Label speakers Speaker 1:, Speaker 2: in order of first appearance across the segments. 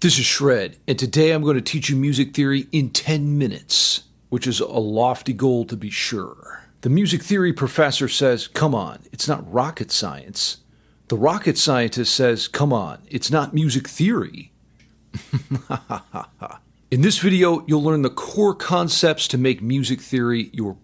Speaker 1: This is Shred, and today I'm going to teach you music theory in 10 minutes, which is a lofty goal to be sure. The music theory professor says, come on, it's not rocket science. The rocket scientist says, come on, it's not music theory. In this video, you'll learn the core concepts to make music theory your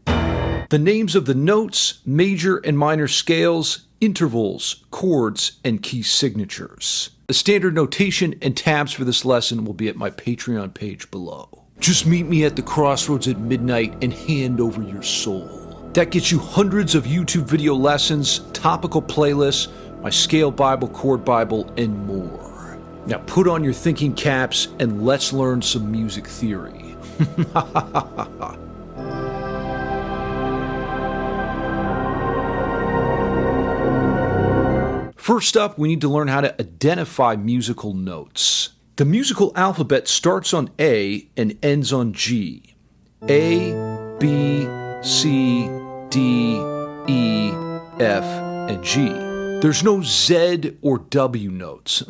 Speaker 1: the names of the notes, major and minor scales, intervals, chords, and key signatures. The standard notation and tabs for this lesson will be at my Patreon page below. Just meet me at the crossroads at midnight and hand over your soul. That gets you hundreds of YouTube video lessons, topical playlists, my scale Bible, chord Bible, and more. Now put on your thinking caps and let's learn some music theory. First up, we need to learn how to identify musical notes. The musical alphabet starts on A and ends on G. A, B, C, D, E, F, and G. There's no Z or W notes.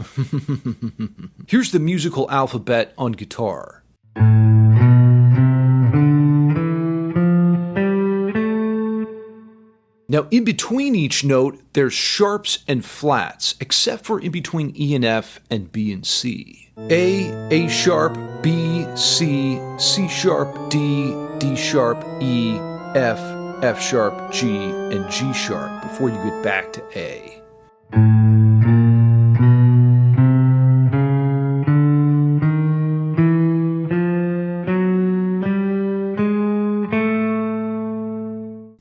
Speaker 1: Here's the musical alphabet on guitar. Now, in between each note, there's sharps and flats, except for in between E and F and B and C. A sharp, B, C, C sharp, D, D sharp, E, F, F sharp, G, and G sharp before you get back to A.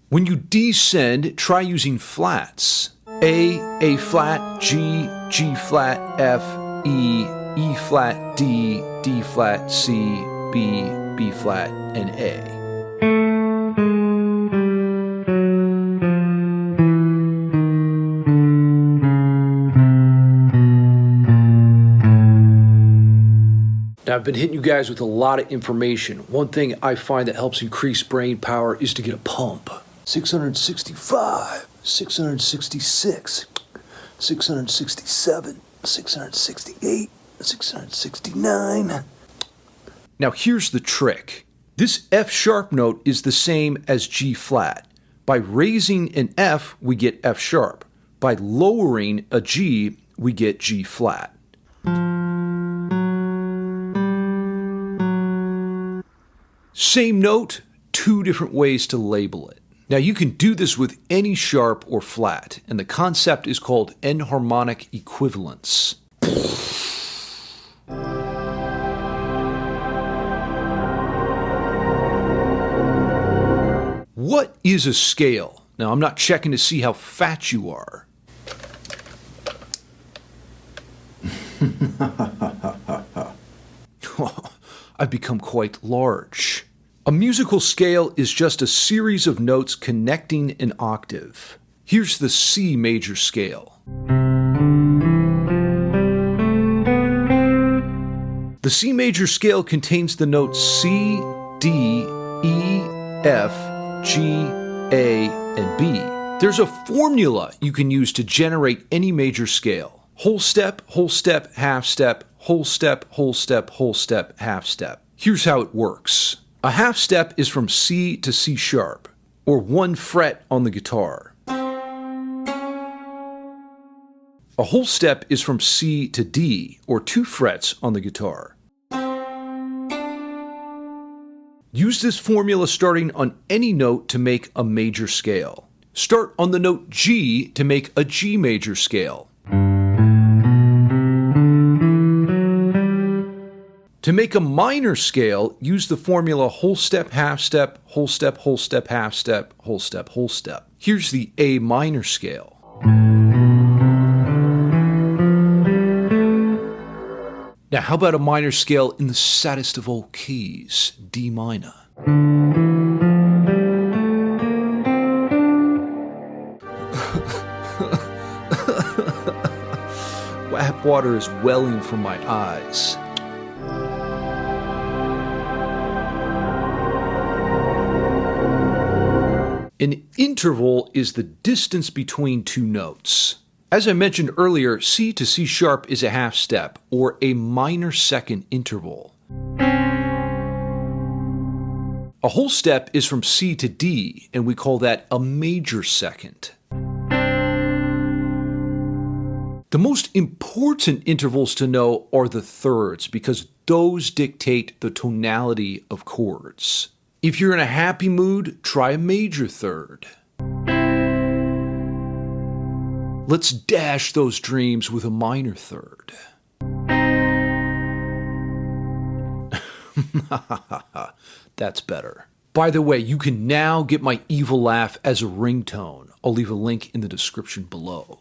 Speaker 1: When you descend, try using flats. A flat, G, G flat, F, E, E flat, D, D flat, C, B, B flat, and A. Now, I've been hitting you guys with a lot of information. One thing I find that helps increase brain power is to get a pump. 665, 666, 667, 668, 669. Now here's the trick. This F sharp note is the same as G flat. By raising an F, we get F sharp. By lowering a G, we get G flat. Same note, two different ways to label it. Now you can do this with any sharp or flat, and the concept is called enharmonic equivalence. What is a scale? Now I'm not checking to see how fat you are. I've become quite large. A musical scale is just a series of notes connecting an octave. Here's the C major scale. The C major scale contains the notes C, D, E, F, G, A, and B. There's a formula you can use to generate any major scale. Whole step, half step, whole step, whole step, whole step, half step. Here's how it works. A half step is from C to C sharp, or one fret on the guitar. A whole step is from C to D, or two frets on the guitar. Use this formula starting on any note to make a major scale. Start on the note G to make a G major scale. To make a minor scale, use the formula whole step, half step, whole step, half step, whole step, whole step. Here's the A minor scale. Now, how about a minor scale in the saddest of all keys, D minor? Wap water is welling from my eyes. An interval is the distance between two notes. As I mentioned earlier, C to C sharp is a half step, or a minor second interval. A whole step is from C to D, and we call that a major second. The most important intervals to know are the thirds, because those dictate the tonality of chords. If you're in a happy mood, try a major third. Let's dash those dreams with a minor third. That's better. By the way, you can now get my evil laugh as a ringtone. I'll leave a link in the description below.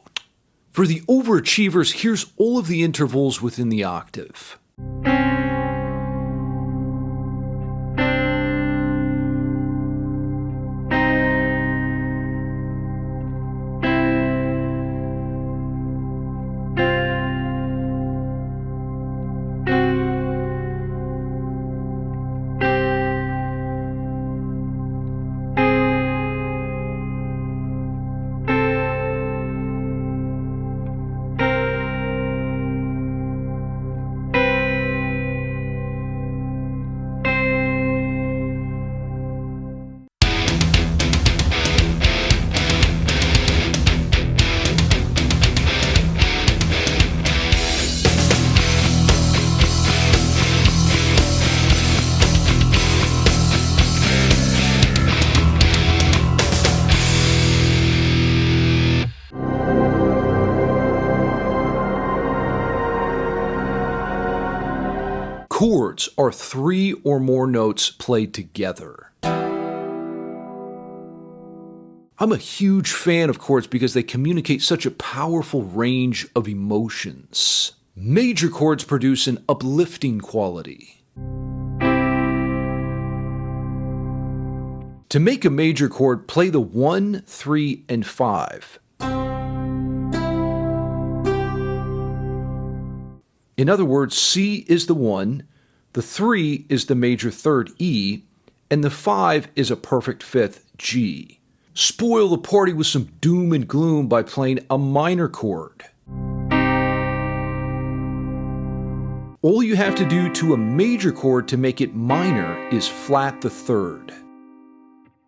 Speaker 1: For the overachievers, here's all of the intervals within the octave. Chords are 3 or more notes played together. I'm a huge fan of chords because they communicate such a powerful range of emotions. Major chords produce an uplifting quality. To make a major chord, play the 1, 3, and 5. In other words, C is the 1, the 3 is the major third E, and the 5 is a perfect fifth G. Spoil the party with some doom and gloom by playing a minor chord. All you have to do to a major chord to make it minor is flat the third.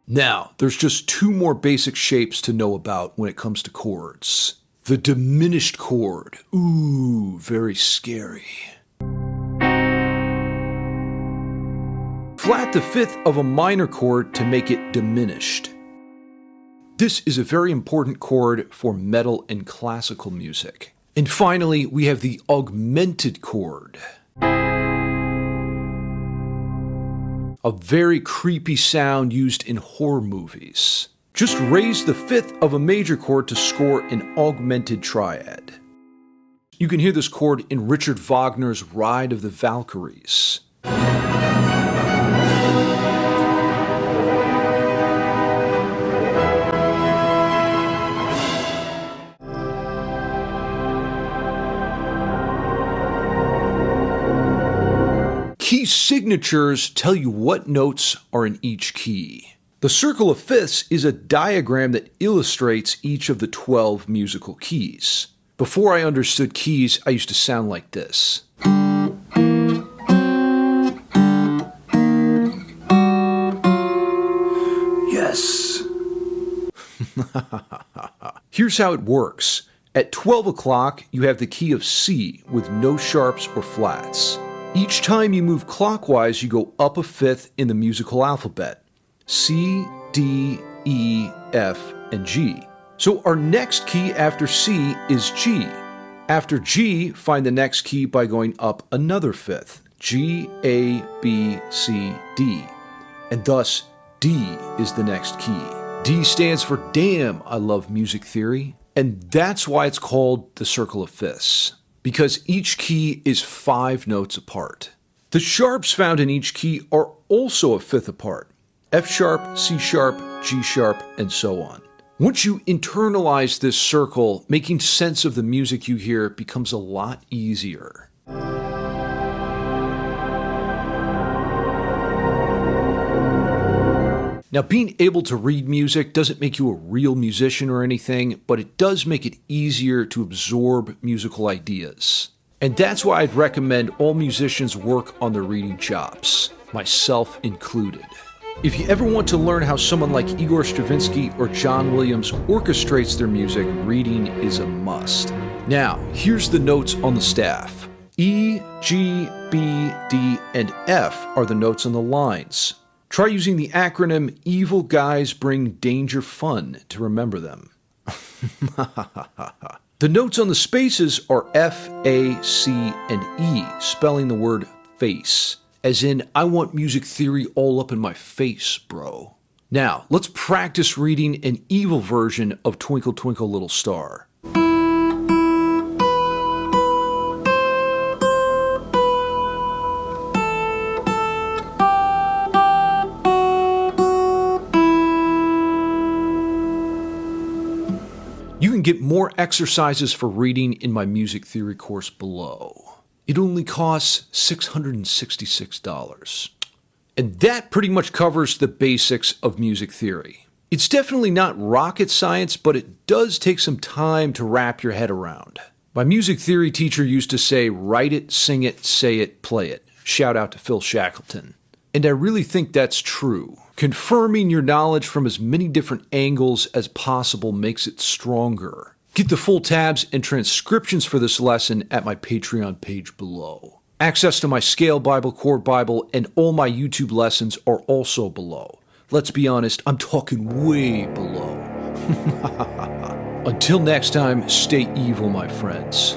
Speaker 1: Now, there's just 2 more basic shapes to know about when it comes to chords. The diminished chord. Ooh, very scary. Flat the fifth of a minor chord to make it diminished. This is a very important chord for metal and classical music. And finally, we have the augmented chord. A very creepy sound used in horror movies. Just raise the fifth of a major chord to score an augmented triad. You can hear this chord in Richard Wagner's Ride of the Valkyries. Key signatures tell you what notes are in each key. The circle of fifths is a diagram that illustrates each of the 12 musical keys. Before I understood keys, I used to sound like this. Yes. Here's how it works. At 12 o'clock, you have the key of C with no sharps or flats. Each time you move clockwise, you go up a fifth in the musical alphabet. C, D, E, F, and G. So our next key after C is G. After G, find the next key by going up another fifth. G, A, B, C, D. And thus, D is the next key. D stands for Damn, I Love Music Theory. And that's why it's called the circle of fifths, because each key is 5 notes apart. The sharps found in each key are also a fifth apart. F sharp, C sharp, G sharp, and so on. Once you internalize this circle, making sense of the music you hear becomes a lot easier. Now, being able to read music doesn't make you a real musician or anything, but it does make it easier to absorb musical ideas. And that's why I'd recommend all musicians work on their reading chops, myself included. If you ever want to learn how someone like Igor Stravinsky or John Williams orchestrates their music, reading is a must. Now, here's the notes on the staff. E, G, B, D, and F are the notes on the lines. Try using the acronym Evil Guys Bring Danger Fun to remember them. The notes on the spaces are F, A, C, and E, spelling the word face. As in, I want music theory all up in my face, bro. Now, let's practice reading an evil version of Twinkle Twinkle Little Star. You can get more exercises for reading in my music theory course below. It only costs $666. And that pretty much covers the basics of music theory. It's definitely not rocket science, but it does take some time to wrap your head around. My music theory teacher used to say, write it, sing it, say it, play it. Shout out to Phil Shackleton. And I really think that's true. Confirming your knowledge from as many different angles as possible makes it stronger. Get the full tabs and transcriptions for this lesson at my Patreon page below. Access to my Scale Bible, Chord Bible, and all my YouTube lessons are also below. Let's be honest, I'm talking way below. Until next time, stay evil, my friends.